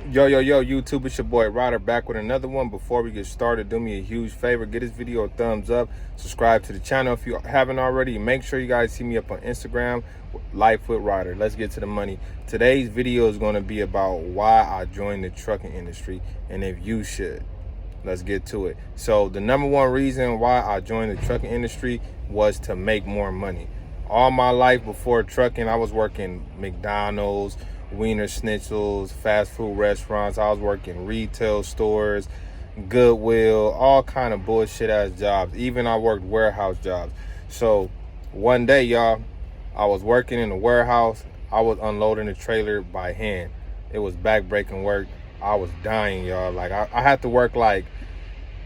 Yo, YouTube, it's your boy Ryder back with another one. Before we get started, do me a huge favor. Get this video a thumbs up. Subscribe to the channel if you haven't already. Make sure you guys see me up on Instagram, Life with Ryder. Let's get to the money. Today's video is going to be about why I joined the trucking industry and if you should. Let's get to it. So the number one reason why I joined the trucking industry was to make more money. All my life before trucking, I was working McDonald's, Wiener Schnitzels, fast food restaurants. I was working retail stores, Goodwill, all kind of bullshit ass jobs. Even I worked warehouse jobs. So one day, y'all, I was working in the warehouse. I was unloading the trailer by hand. It was back-breaking work. I was dying, y'all. Like I had to work like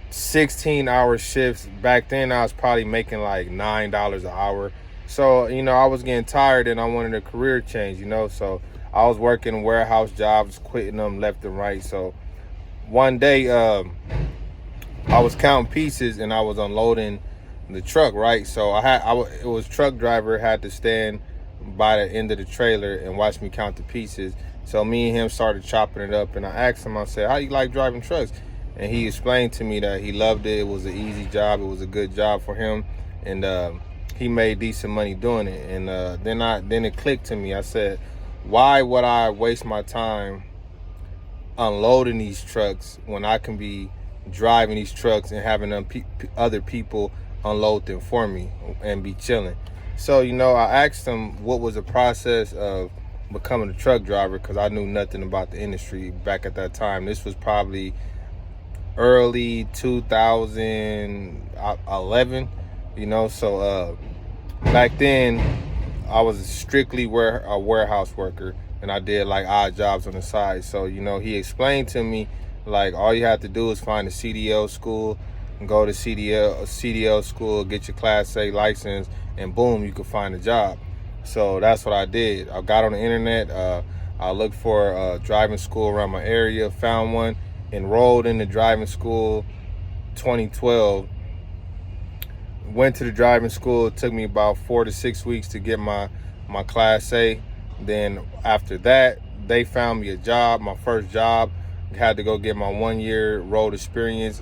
16-hour shifts. Back then, I was probably making like $9 an hour. So, I was getting tired and I wanted a career change, So I was working warehouse jobs, quitting them left and right. So one day, I was counting pieces and I was unloading the truck, right? So it was truck driver had to stand by the end of the trailer and watch me count the pieces. So me and him started chopping it up, and I asked him, I said, how you like driving trucks? And he explained to me that he loved it. It was an easy job. It was a good job for him. And he made decent money doing it. And then it clicked to me. I said, why would I waste my time unloading these trucks when I can be driving these trucks and having other people unload them for me and be chilling? So, I asked him what was the process of becoming a truck driver, because I knew nothing about the industry back at that time. This was probably early 2011, So back then, I was strictly a warehouse worker, and I did like odd jobs on the side. So, he explained to me, like, all you have to do is find a CDL school, and go to CDL school, get your Class A license, and boom, you can find a job. So that's what I did. I got on the internet. I looked for a driving school around my area, found one, enrolled in the driving school 2012. Went to the driving school. It took me about 4 to 6 weeks to get my Class A. Then after that, they found me a job, my first job. Had to go get my 1-year road experience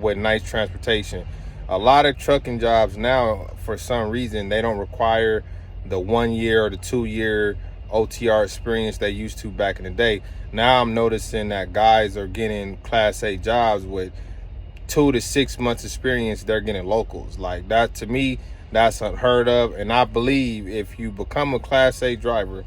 with nice transportation. A lot of trucking jobs now, for some reason, they don't require the 1 year or the 2-year OTR experience they used to back in the day. Now I'm noticing that guys are getting Class A jobs with 2 to 6 months experience. They're getting locals. Like that, to me, that's unheard of. And I believe if you become a Class A driver,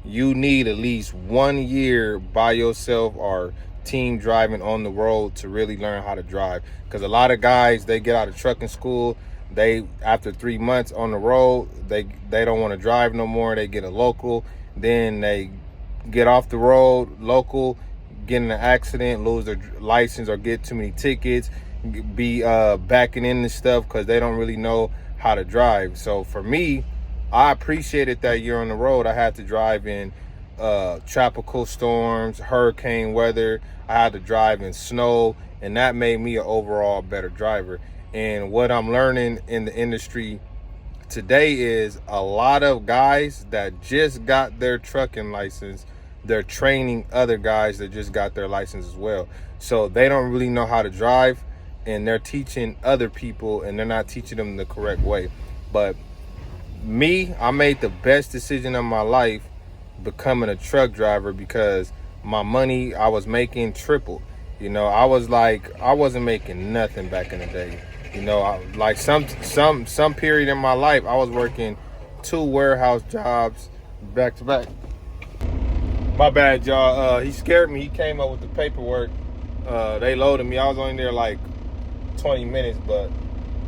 you need at least 1 year by yourself or team driving on the road to really learn how to drive. Because a lot of guys, they get out of trucking school, after 3 months on the road, they don't want to drive no more. They get a local, then they get off the road, local, get in an accident, lose their license or get too many tickets, be backing into stuff because they don't really know how to drive. So for me, I appreciated that year on the road. I had to drive in tropical storms, hurricane weather. I had to drive in snow, and that made me an overall better driver. And what I'm learning in the industry today is a lot of guys that just got their trucking license, they're training other guys that just got their license as well. So they don't really know how to drive, and they're teaching other people, and they're not teaching them the correct way. But me, I made the best decision of my life becoming a truck driver, because my money I was making tripled. I wasn't making nothing back in the day. Like some period in my life, I was working 2 warehouse jobs back to back. My bad, y'all. He scared me. He came up with the paperwork. They loaded me. I was only there like 20 minutes, but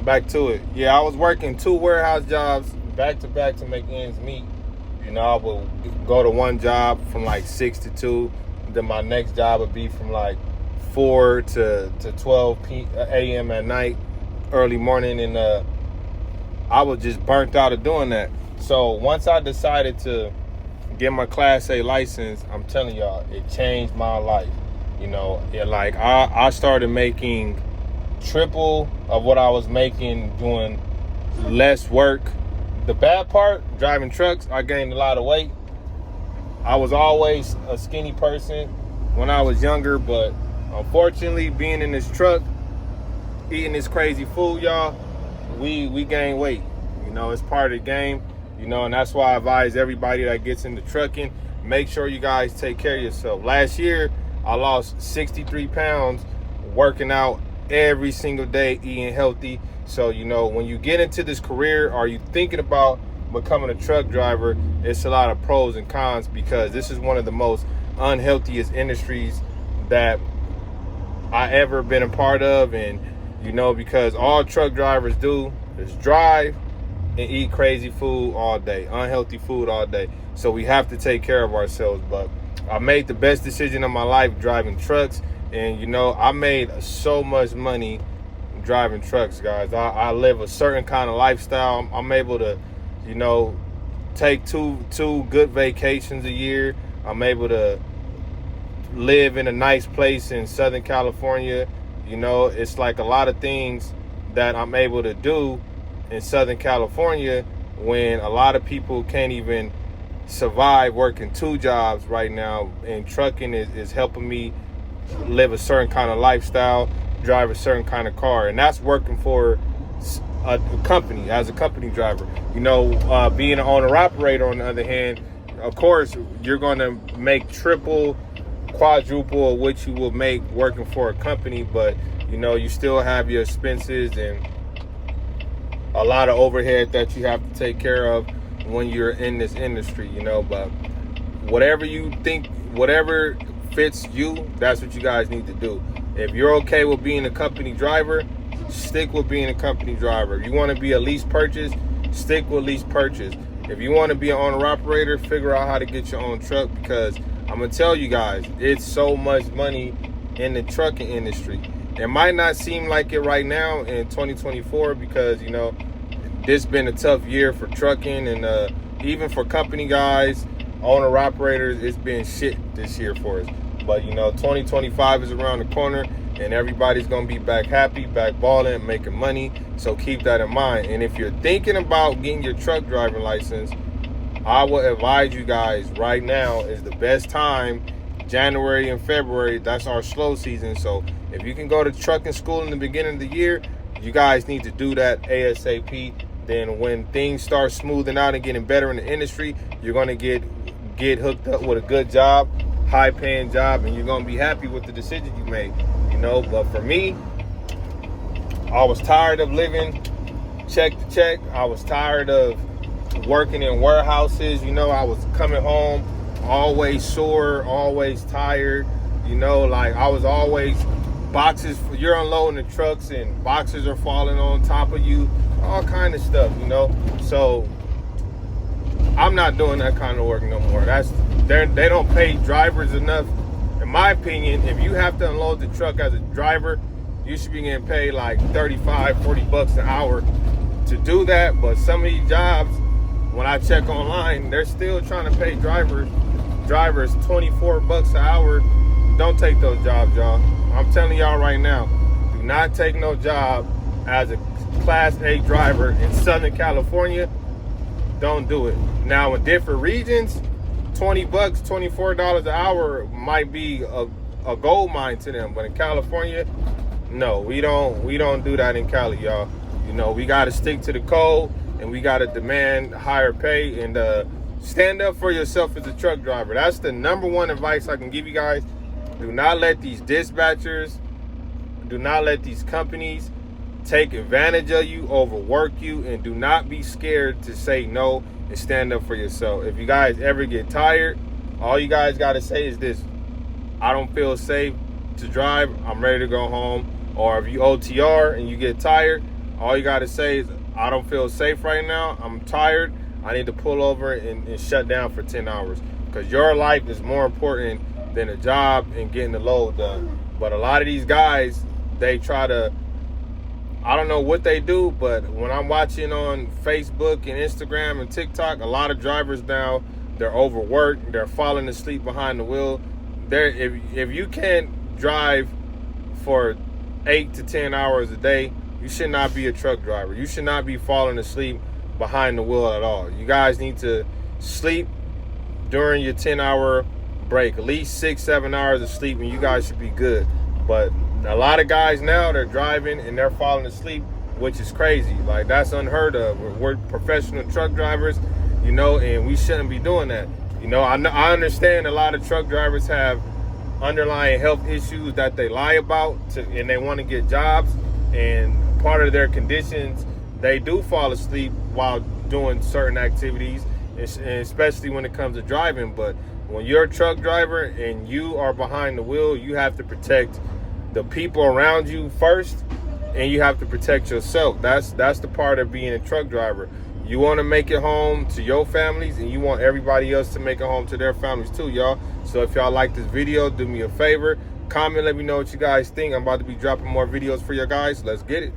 back to it. Yeah, I was working 2 warehouse jobs back to back to make ends meet. I would go to one job from like 6 to 2. Then my next job would be from like 4 to 12 a.m. at night, early morning. And I was just burnt out of doing that. So once I decided to get my Class A license, I'm telling y'all, it changed my life. I started making triple of what I was making doing less work. The bad part, driving trucks, I gained a lot of weight. I was always a skinny person. when I was younger, but unfortunately, being in this truck, eating this crazy food, y'all, we gain weight. You know, it's part of the game. You know, and that's why I advise everybody that gets into trucking, make sure you guys take care of yourself. Last year, I lost 63 pounds working out every single day, eating healthy. So, you know, when you get into this career, are you thinking about becoming a truck driver? It's a lot of pros and cons, because this is one of the most unhealthiest industries that I ever been a part of. And, you know, because all truck drivers do is drive and eat crazy food all day, unhealthy food all day. So we have to take care of ourselves. But I made the best decision of my life driving trucks. And, you know, I made so much money driving trucks, guys. I live a certain kind of lifestyle. I'm able to, you know, take two good vacations a year. I'm able to live in a nice place in Southern California. You know, it's like a lot of things that I'm able to do in Southern California when a lot of people can't even survive working 2 jobs right now. And trucking is helping me live a certain kind of lifestyle, drive a certain kind of car. And that's working for a company, as a company driver. You know, being an owner operator, on the other hand, of course, you're going to make triple, quadruple of what you will make working for a company. But, you know, you still have your expenses and a lot of overhead that you have to take care of when you're in this industry, you know. But whatever you think, whatever fits you, that's what you guys need to do. If you're okay with being a company driver, stick with being a company driver. If you want to be a lease purchase, stick with lease purchase. If you want to be an owner operator, figure out how to get your own truck, because I'm gonna tell you guys, it's so much money in the trucking industry. It might not seem like it right now in 2024, because, you know, this been a tough year for trucking, and even for company guys, owner operators, it's been shit this year for us. But, you know, 2025 is around the corner, and everybody's gonna be back happy, back balling, making money. So keep that in mind. And if you're thinking about getting your truck driving license, I will advise you guys right now is the best time. January and February, that's our slow season. So if you can go to trucking school in the beginning of the year, you guys need to do that ASAP. Then when things start smoothing out and getting better in the industry, you're going to get hooked up with a good job, high paying job, and you're going to be happy with the decision you made, you know. But for me, I was tired of living check to check. I was tired of working in warehouses. You know, I was coming home always sore, always tired. You know, like I was always boxes. You're unloading the trucks and boxes are falling on top of you, all kind of stuff, you know. So I'm not doing that kind of work no more. They don't pay drivers enough, in my opinion. If you have to unload the truck as a driver, you should be getting paid like 35, 40 bucks an hour to do that. But some of these jobs, when I check online, they're still trying to pay drivers 24 bucks an hour. Don't take those jobs, y'all. I'm telling y'all right now, do not take no job as a Class A driver in Southern California. Don't do it. Now, in different regions, 20 bucks, $24 an hour might be a gold mine to them. But in California, no, we don't do that in Cali, y'all. You know, we got to stick to the code, and we got to demand higher pay, and stand up for yourself as a truck driver. That's the number one advice I can give you guys. Do not let these dispatchers, do not let these companies take advantage of you, overwork you, and do not be scared to say no and stand up for yourself. If you guys ever get tired, all you guys got to say is this: I don't feel safe to drive, I'm ready to go home. Or if you OTR and you get tired, all you got to say is, I don't feel safe right now, I'm tired, I need to pull over and shut down for 10 hours. Because your life is more important than a job and getting the load done. But a lot of these guys, they try to, I don't know what they do, but when I'm watching on Facebook and Instagram and TikTok, a lot of drivers now, they're overworked, they're falling asleep behind the wheel. If you can't drive for 8 to 10 hours a day, you should not be a truck driver. You should not be falling asleep behind the wheel at all. You guys need to sleep during your 10-hour break, at least 6-7 hours of sleep, and you guys should be good. But a lot of guys now, they're driving and they're falling asleep, which is crazy. Like, that's unheard of. We're professional truck drivers, you know, and we shouldn't be doing that. You know, I understand a lot of truck drivers have underlying health issues that they lie about and they want to get jobs, and part of their conditions, they do fall asleep while doing certain activities, and especially when it comes to driving. But when you're a truck driver and you are behind the wheel, you have to protect the people around you first, and you have to protect yourself. That's the part of being a truck driver. You want to make it home to your families, and you want everybody else to make it home to their families too, y'all. So if y'all like this video, do me a favor, comment, let me know what you guys think. I'm about to be dropping more videos for you guys. Let's get it.